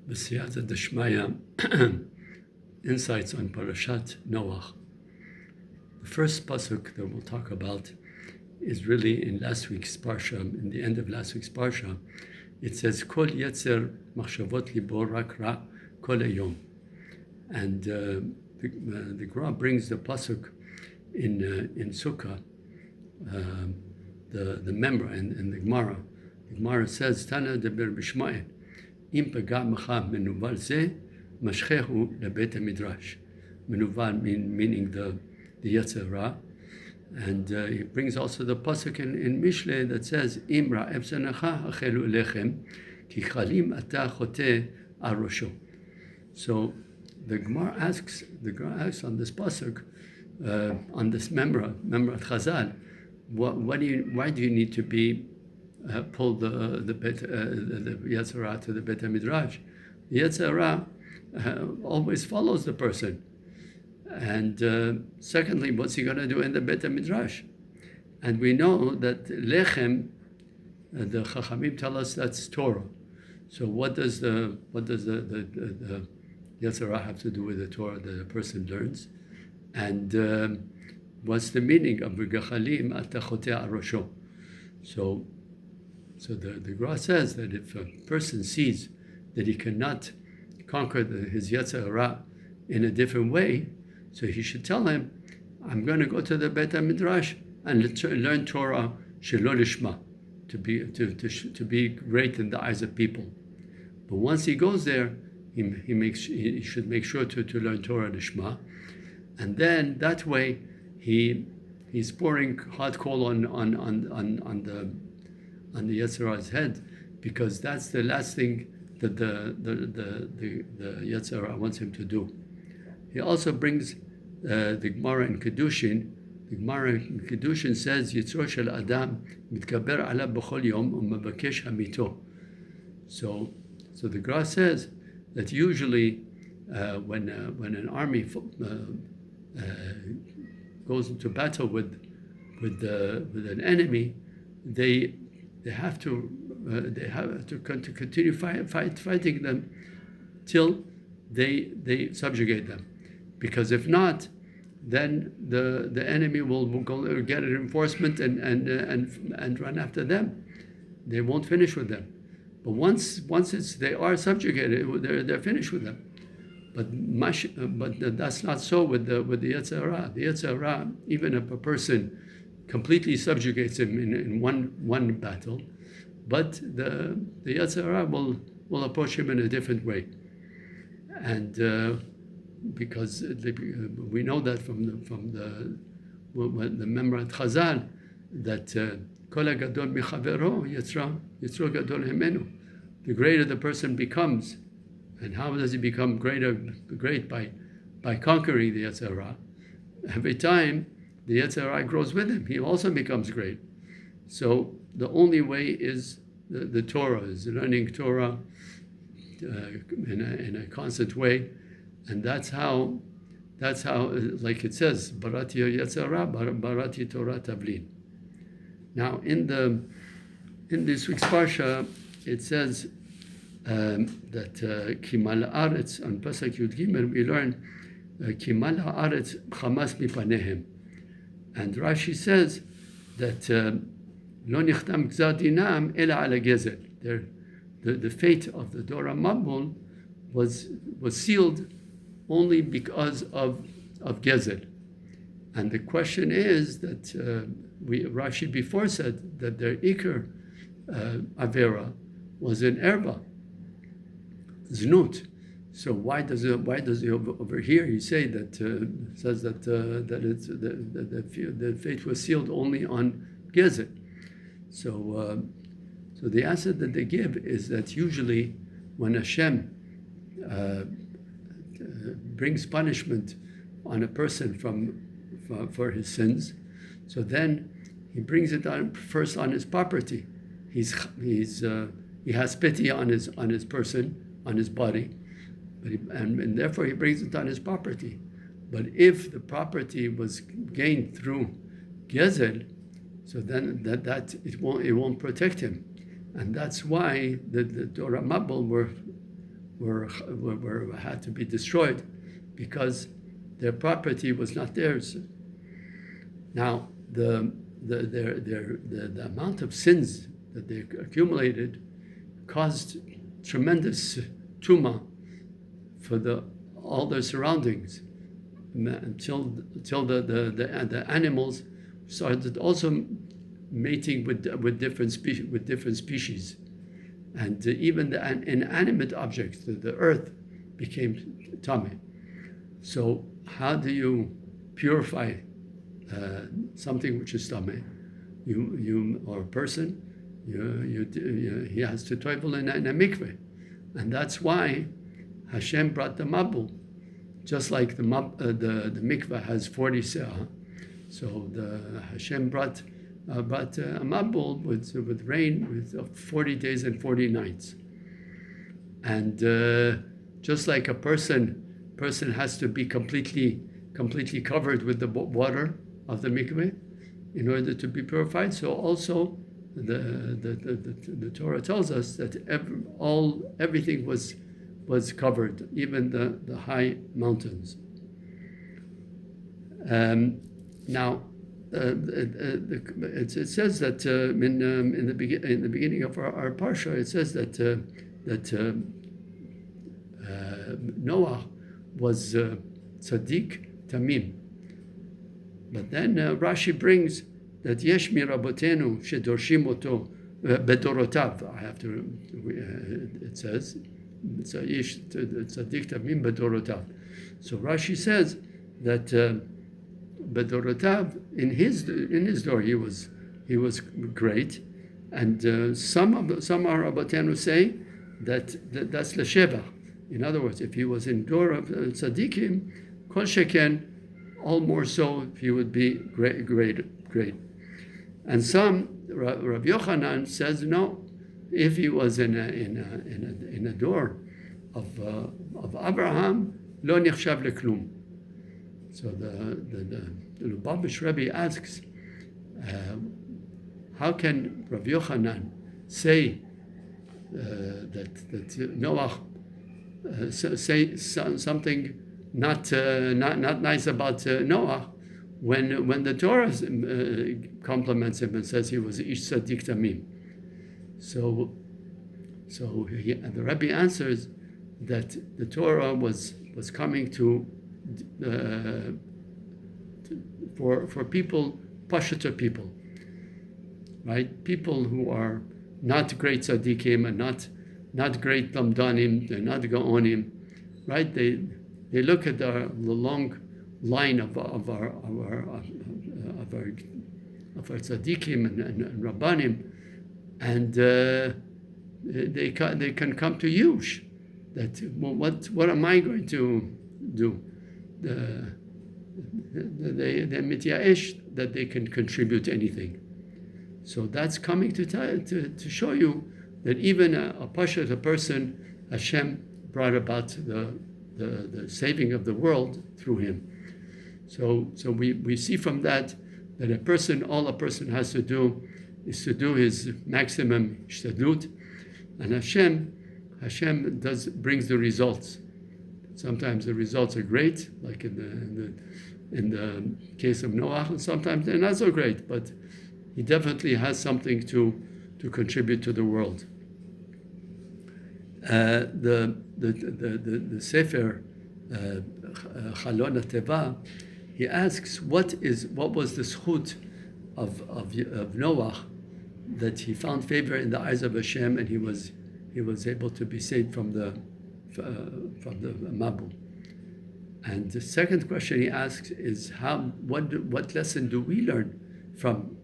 B'siyata Deshmaya, insights on Parashat Noach. The first pasuk that we'll talk about is really in last week's Parsha. In the end of last week's Parsha, it says, Kol Yetzer Machshavot Libo Rak Ra Kol Hayom. And the Gemara brings the pasuk in Sukkah, the member in the Gemara. The Gemara says, Tana Deber B'Shma'el, Im Pega Mecha Menuval Ze, Mashchehu Lebet HaMidrash. Menuval meaning the Yetzer Ra. And he brings also the pasuk in Mishle that says, Im Ra'eb Zanecha Achelu Elechem, Ki Chalim Ata Chote Arosho. So the Gemara asks on this pasuk, on this member at Chazal, why do you need to be pull the Yetzer Ra to the Bet HaMidrash? The Yetzer Ra always follows the person. And secondly, what's he going to do in the Bet HaMidrash? And we know that Lechem, the Chachamim tell us that's Torah. So what does the Yetzer Ra have to do with the Torah that a person learns? And what's the meaning of V'gachalim atachotea arosho? So the Gemara says that if a person sees that he cannot conquer his Yetzer Ra in a different way, so he should tell him, I'm going to go to the Bet HaMidrash and learn Torah shelo lishma, to be great in the eyes of people. But once he goes there, he should make sure to learn Torah lishma, and then that way he's pouring hot coal on the Yetzer Ra's head, because that's the last thing that the Yetzer Ra wants him to do. He also brings the Gemara in Kedushin. The Gemara in Kedushin says, Yitzro shel Adam mitkaber alav b'chol yom u'mevakesh hamito. So the Gemara says that usually when an army goes into battle with an enemy, they have to continue fighting them till they subjugate them, because if not, then the enemy will go get an reinforcement and run after them. They won't finish with them. But once they are subjugated, they're finished with them. But that's not so with the Yetzer Ra. The Yetzer Ra, even if a person completely subjugates him in one battle, but the Yetzer Ra will approach him in a different way. And because we know that from the member at Chazal, that Kol HaGadol Michavero Yitzro Gadol Himenu. The greater the person becomes, and how does he become great? By conquering the Yetzer Ra. Every time the Yetzer Ra grows with him, he also becomes great. So the only way is the Torah, is learning Torah in a constant way, and that's how, like it says, Barati Yetzer Ra, Barati Torah Tavlin. Now in this week's Parsha, it says that Kimal Haaretz, on Pasuk Yud Gimel, we learn Kimal Haaretz Chamas Mipanehem. And Rashi says that Lo Nichtam Gzar Dinam Ela Ala Gezel. The fate of the Dor HaMabul was sealed only because of Gezel. And the question is that Rashi before said that their Iker Avera was in Erba, Znut. So why does he over here he say that says that the fate was sealed only on Gezel? So the answer that they give is that usually when Hashem brings punishment on a person for his sins, so then he brings it on first on his property. He has pity on his person, on his body, but and therefore he brings it on his property. But if the property was gained through Gezel, so then that it won't protect him, and that's why the Torah Mabul had to be destroyed because their property was not theirs. Now, the amount of sins that they accumulated caused tremendous tuma for all their surroundings, until the animals started also mating with different species, and even the inanimate objects, the earth, became tameh. So how do you purify something which is tameh? You or a person, he has to toivel in a mikveh, and that's why Hashem brought the mabul. Just like the mikveh has 40 seah, so the Hashem brought a mabul with rain with 40 days and 40 nights. And just like a person has to be completely covered with the water of the mikveh in order to be purified, so also the Torah tells us that everything was covered, even the high mountains. Now, it says that in the beginning of our Parasha, it says that Noach was tzaddik tamim. But then Rashi brings that yesh mi rabotenu shedorshim oto bedorotav. It says tzaddik tamim bedorotav. So Rashi says that bedorotav in his door he was great, and some rabotenu say that's lesheva. In other words, if he was in door of tzaddikim, kol sheken, all more so if he would be great. And some, Rav Yochanan says no, if he was in a door of Abraham, lo nichshav leklum. So the Lubavitch Rebbe asks, how can Rav Yochanan say that Noach say something not nice about Noach when the Torah compliments him and says he was ish tzaddik tamim? So the Rebbe answers that the Torah was coming for people, Pashtuta people, right? People who are not great tzaddikim and not great lamdanim, they're not gaonim, right? They look at the long line of our tzaddikim and rabbanim, and they can come to Yush. That what am I going to do? They mityaesh that they can contribute anything. So that's coming to show you that even a Pashtuta person, Hashem brought about the saving of the world through him. So we see from that all a person has to do is to do his maximum shtadlut, and Hashem brings the results. Sometimes the results are great, like in the case of Noach, and sometimes they're not so great, but he definitely has something to contribute to the world. The Sefer Chalon HaTeva, he asks what was the zchut of Noach, that he found favor in the eyes of Hashem and he was able to be saved from the Mabul. And the second question he asks is what lesson do we learn from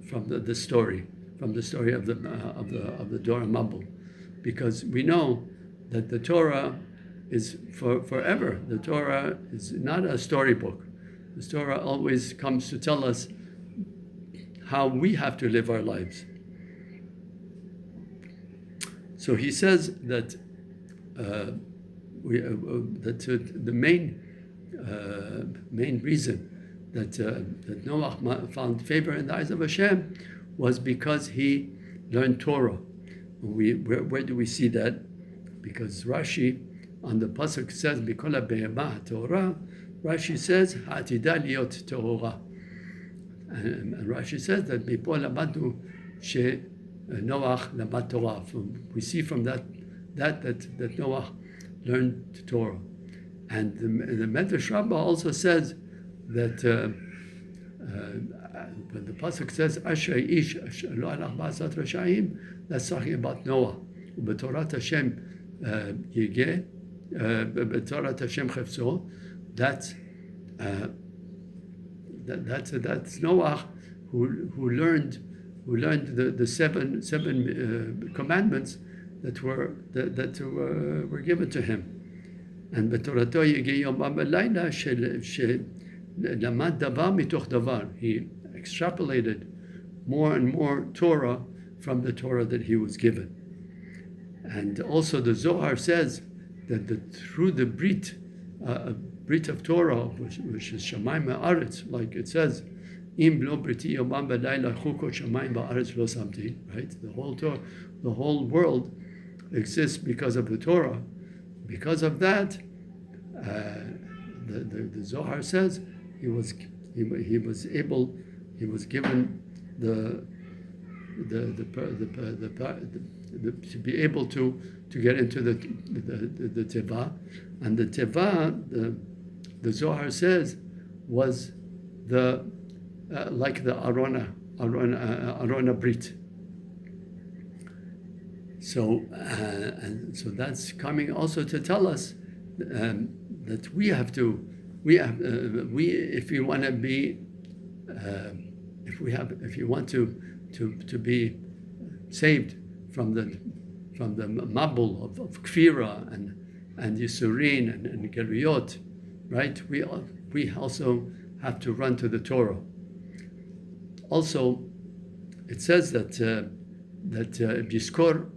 the story of the Dora Mabul? Because we know that the Torah is forever. The Torah is not a storybook. The Torah always comes to tell us how we have to live our lives. So he says that the main reason that Noach found favor in the eyes of Hashem was because he learned Torah. Where do we see that? because Rashi on the pasuk says Bikola Be'ema Torah. Rashi says Ha'atida liot Torah, and Rashi says that Bipo Lamadu she Noach Lamad Torah. We see from that Noach learned Torah, and the Medrash Rabbah also says that when the pasuk says Ashrei ish lo alach ba'asat rashaim, that's talking about Noah. B'Torah Hashem yigeh, b'Torah Hashem chefzo. That's Noah who learned the seven commandments that were given to him. And b'Torato yigeh yom v'layla lamad davar mitoch davar. He extrapolated more and more Torah from the Torah that he was given. And also the Zohar says that through the Brit of Torah, which is Shamayim Ha'aretz, like it says, Im lo briti yomam v'layla chuko shamayim va'aretz lo samti, right? The whole Torah, the whole world exists because of the Torah. Because of that, the Zohar says he was given to be able to get into the teva, and the teva, the Zohar says, was like the Arona Brit. So that's coming also to tell us that if you want to be, if you want to be saved from the mabul of kfira and yisurin and geriyot, right? We also have to run to the Torah. Also, it says that Biskor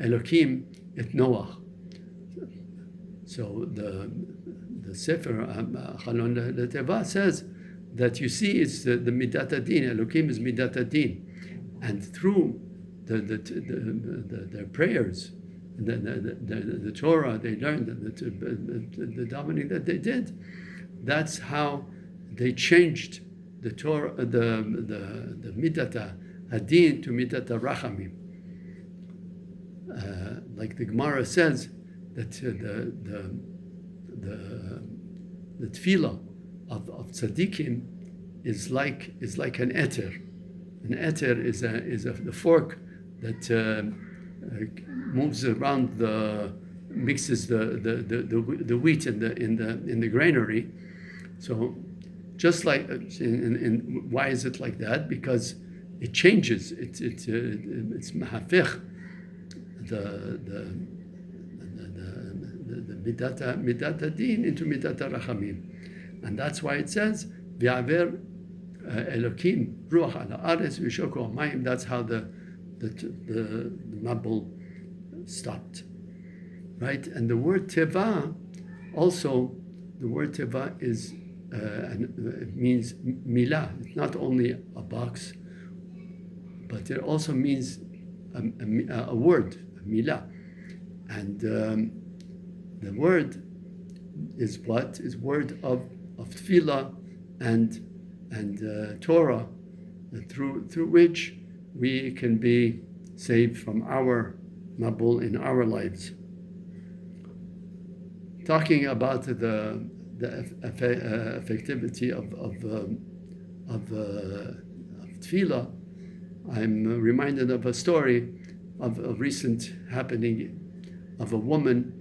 Elokim et Noach. So the Sefer Chalon Leteva says that you see it's the Midat Adin. Elokim is Midat Adin, and through their prayers, the Torah they learned, the davening that they did, that's how they changed the Torah, the Midata Adin to Midata Rachamim. Like the Gemara says that the tefillah of tzaddikim is like an eter. An eter is the fork that moves around mixes the wheat in the granary. So just like why is it like that? Because it changes. It's mahafech the midata din into midata rachamim, and that's why it says v'aver Elokim ruach ala aretz v'shoko amayim. That's how the mabul stopped, right? And the word teva also, the word teva is it means milah. It's not only a box, but it also means a word, a milah. And the word is what? Is word of tefillah and Torah, through which we can be saved from our mabul in our lives. Talking about the effectivity of tefillah, I'm reminded of a story of a recent happening of a woman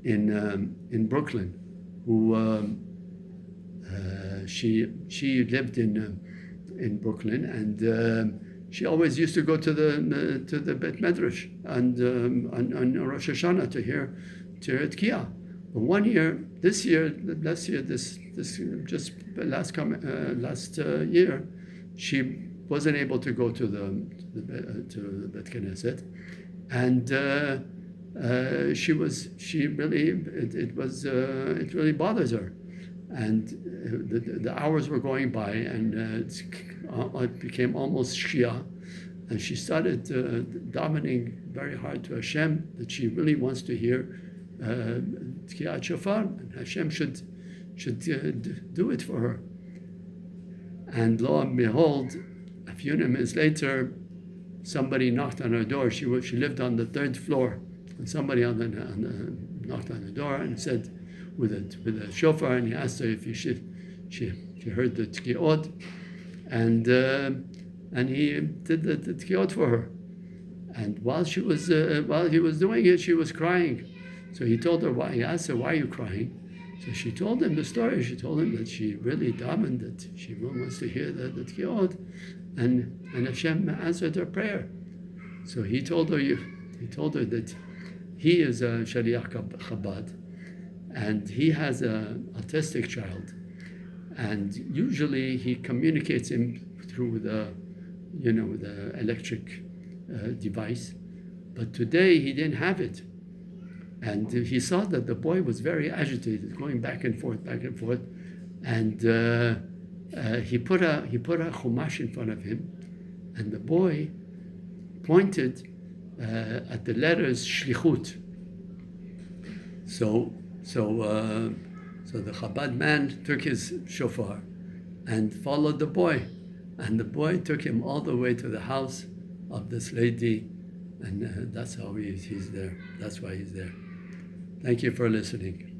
in Brooklyn who she lived in Brooklyn, and she always used to go to the Bet Medrash and on Rosh Hashanah to hear Tkiah. But last year, she wasn't able to go to the Bet Knesset, and it really bothers her, and the hours were going by, and it became almost Shkia, and she started davening very hard to Hashem that she really wants to hear Tkiyat Shofar, and Hashem should do it for her. And lo and behold, a few minutes later, somebody knocked on her door. She lived on the 3rd floor, and somebody knocked on the door and said, with a shofar, and he asked her if she heard the tkiot, and he did the tkiot for her. And while he was doing it, she was crying. So he told her why. He asked her, "Why are you crying?" So she told him the story. She told him that she really davened, that she wants to hear the tkiot, and Hashem answered her prayer. So he told her that he is a Shaliach Chabad, and he has an autistic child, and usually he communicates him through the electric device, but today he didn't have it, and he saw that the boy was very agitated, going back and forth, and he put a chumash in front of him, and the boy pointed at the letters shlichut. So the Chabad man took his shofar and followed the boy, and the boy took him all the way to the house of this lady, and that's how he's there. That's why he's there. Thank you for listening.